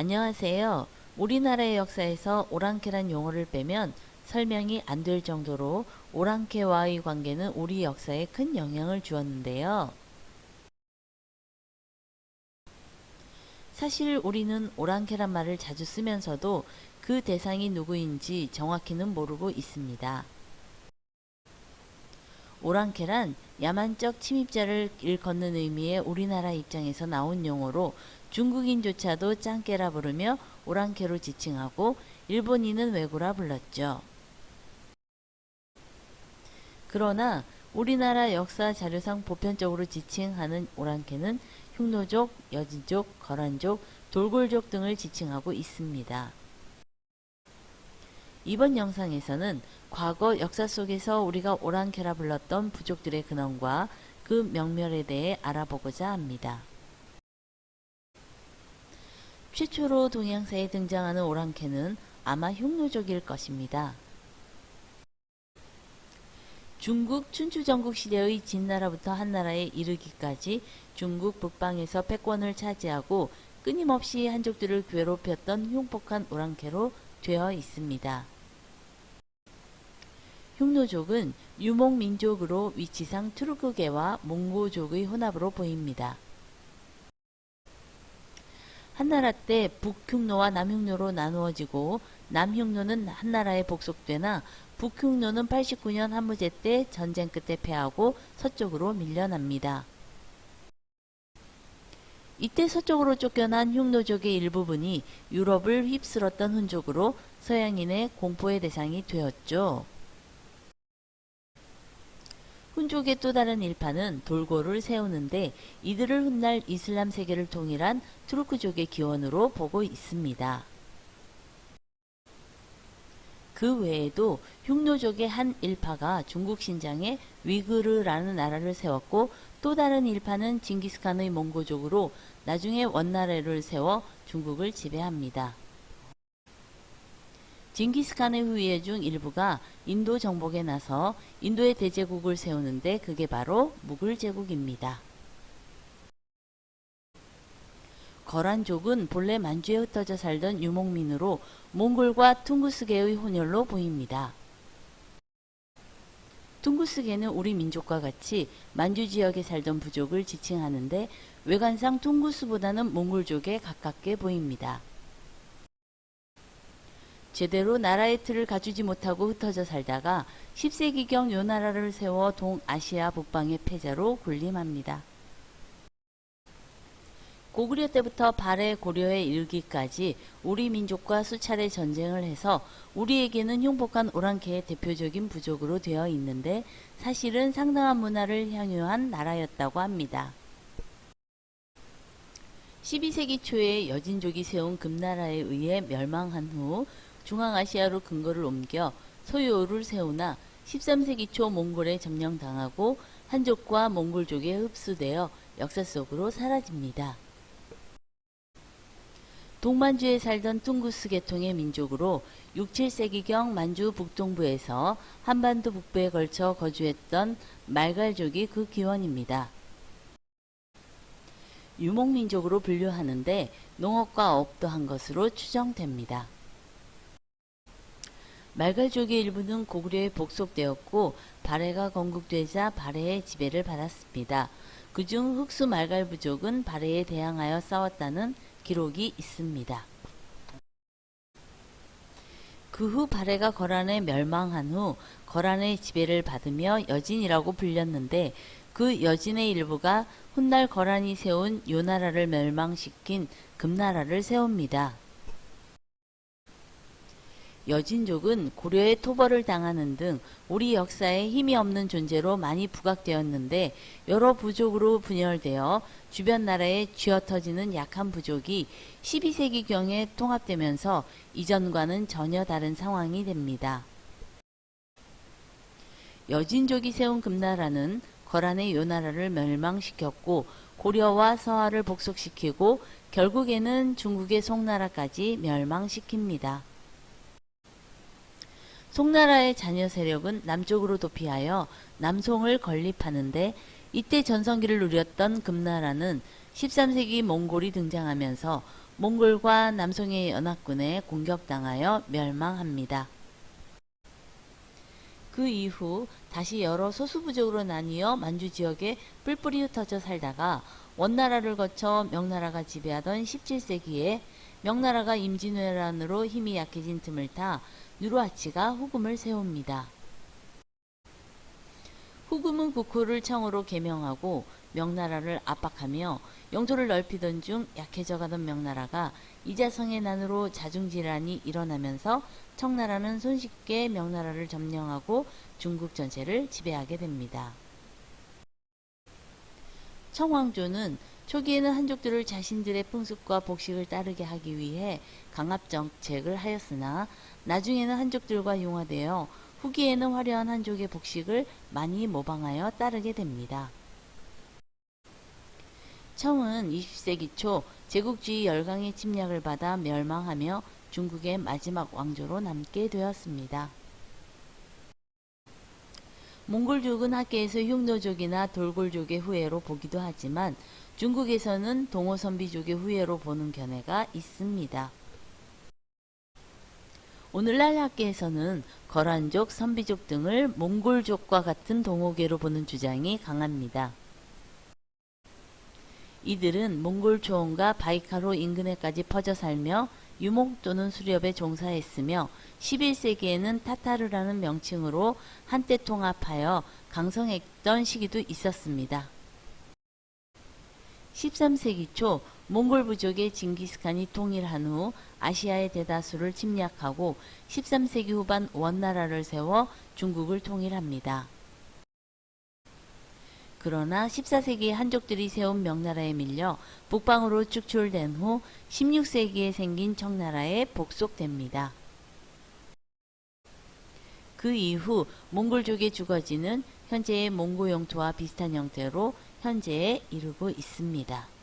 안녕하세요. 우리나라의 역사에서 오랑캐란 용어를 빼면 설명이 안 될 정도로 오랑캐와의 관계는 우리 역사에 큰 영향을 주었는데요. 사실 우리는 오랑캐란 말을 자주 쓰면서도 그 대상이 누구인지 정확히는 모르고 있습니다. 오랑캐란 야만적 침입자를 일컫는 의미의 우리나라 입장에서 나온 용어로 중국인조차도 짱깨라 부르며 오랑캐로 지칭하고 일본인은 왜구라 불렀죠. 그러나 우리나라 역사 자료상 보편적으로 지칭하는 오랑캐는 흉노족, 여진족, 거란족, 돌골족 등을 지칭하고 있습니다. 이번 영상에서는 과거 역사 속에서 우리가 오랑캐라 불렀던 부족들의 근원과 그 명멸에 대해 알아보고자 합니다. 최초로 동양사에 등장하는 오랑캐는 아마 흉노족일 것입니다. 중국 춘추전국 시대의 진나라부터 한나라에 이르기까지 중국 북방에서 패권을 차지하고 끊임없이 한족들을 괴롭혔던 흉폭한 오랑캐로 되어 있습니다. 흉노족은 유목민족으로 위치상 투르크계와 몽고족의 혼합으로 보입니다. 한나라 때 북흉노와 남흉노로 나누어지고 남흉노는 한나라에 복속되나 북흉노는 89년 한무제 때 전쟁 끝에 패하고 서쪽으로 밀려납니다. 이때 서쪽으로 쫓겨난 흉노족의 일부분이 유럽을 휩쓸었던 훈족으로 서양인의 공포의 대상이 되었죠. 훈족의 또 다른 일파는 돌고를 세우는데 이들을 훗날 이슬람 세계를 통일한 투르크족의 기원으로 보고 있습니다. 그 외에도 흉노족의 한 일파가 중국 신장에 위그르라는 나라를 세웠고 또 다른 일파는 징기스칸의 몽고족으로 나중에 원나라를 세워 중국을 지배합니다. 징기스칸의 후예 중 일부가 인도 정복에 나서 인도의 대제국을 세우는데 그게 바로 무굴 제국입니다. 거란족은 본래 만주에 흩어져 살던 유목민으로 몽골과 퉁구스계의 혼혈로 보입니다. 퉁구스계는 우리 민족과 같이 만주 지역에 살던 부족을 지칭하는데 외관상 퉁구스보다는 몽골족에 가깝게 보입니다. 제대로 나라의 틀을 갖추지 못하고 흩어져 살다가 10세기경 요나라를 세워 동아시아 북방의 패자로 군림합니다. 고구려 때부터 발해 고려에 이르기까지 우리 민족과 수차례 전쟁을 해서 우리에게는 흉폭한 오랑캐의 대표적인 부족으로 되어 있는데 사실은 상당한 문화를 향유한 나라였다고 합니다. 12세기 초에 여진족이 세운 금나라에 의해 멸망한 후 중앙아시아로 근거를 옮겨 소요를 세우나 13세기 초 몽골에 점령당하고 한족과 몽골족에 흡수되어 역사 속으로 사라집니다. 동만주에 살던 퉁구스 계통의 민족으로 6, 7세기경 만주 북동부에서 한반도 북부에 걸쳐 거주했던 말갈족이 그 기원입니다. 유목민족으로 분류하는데 농업과 업도 한 것으로 추정됩니다. 말갈족의 일부는 고구려에 복속되었고 발해가 건국되자 발해의 지배를 받았습니다. 그중 흑수 말갈 부족은 발해에 대항하여 싸웠다는 기록이 있습니다. 그 후 발해가 거란에 멸망한 후 거란의 지배를 받으며 여진이라고 불렸는데 그 여진의 일부가 훗날 거란이 세운 요나라를 멸망시킨 금나라를 세웁니다. 여진족은 고려의 토벌을 당하는 등 우리 역사에 힘이 없는 존재로 많이 부각되었는데 여러 부족으로 분열되어 주변 나라에 쥐어터지는 약한 부족이 12세기경에 통합되면서 이전과는 전혀 다른 상황이 됩니다. 여진족이 세운 금나라는 거란의 요나라를 멸망시켰고 고려와 서하를 복속시키고 결국에는 중국의 송나라까지 멸망시킵니다. 송나라의 자녀 세력은 남쪽으로 도피하여 남송을 건립하는데 이때 전성기를 누렸던 금나라는 13세기 몽골이 등장하면서 몽골과 남송의 연합군에 공격당하여 멸망합니다. 그 이후 다시 여러 소수부족으로 나뉘어 만주 지역에 뿔뿔이 흩어져 살다가 원나라를 거쳐 명나라가 지배하던 17세기에 명나라가 임진왜란으로 힘이 약해진 틈을 타 누르하치가 후금을 세웁니다. 후금은 국호를 청으로 개명하고 명나라를 압박하며 영토를 넓히던 중 약해져가던 명나라가 이자성의 난으로 자중질환이 일어나면서 청나라는 손쉽게 명나라를 점령하고 중국 전체를 지배하게 됩니다. 청왕조는 초기에는 한족들을 자신들의 풍습과 복식을 따르게 하기 위해 강압정책을 하였으나 나중에는 한족들과 융화되어 후기에는 화려한 한족의 복식을 많이 모방하여 따르게 됩니다. 청은 20세기 초 제국주의 열강의 침략을 받아 멸망하며 중국의 마지막 왕조로 남게 되었습니다. 몽골족은 학계에서 흉노족이나 돌골족의 후예로 보기도 하지만 중국에서는 동호선비족의 후예로 보는 견해가 있습니다. 오늘날 학계에서는 거란족, 선비족 등을 몽골족과 같은 동호계로 보는 주장이 강합니다. 이들은 몽골 초원과 바이카로 인근에까지 퍼져 살며 유목 또는 수렵에 종사했으며 11세기에는 타타르라는 명칭으로 한때 통합하여 강성했던 시기도 있었습니다. 13세기 초 몽골 부족의 징기스칸이 통일한 후 아시아의 대다수를 침략하고 13세기 후반 원나라를 세워 중국을 통일합니다. 그러나 14세기에 한족들이 세운 명나라에 밀려 북방으로 축출된 후 16세기에 생긴 청나라에 복속됩니다. 그 이후 몽골족의 주거지는 현재의 몽고 영토와 비슷한 형태로 현재에 이르고 있습니다.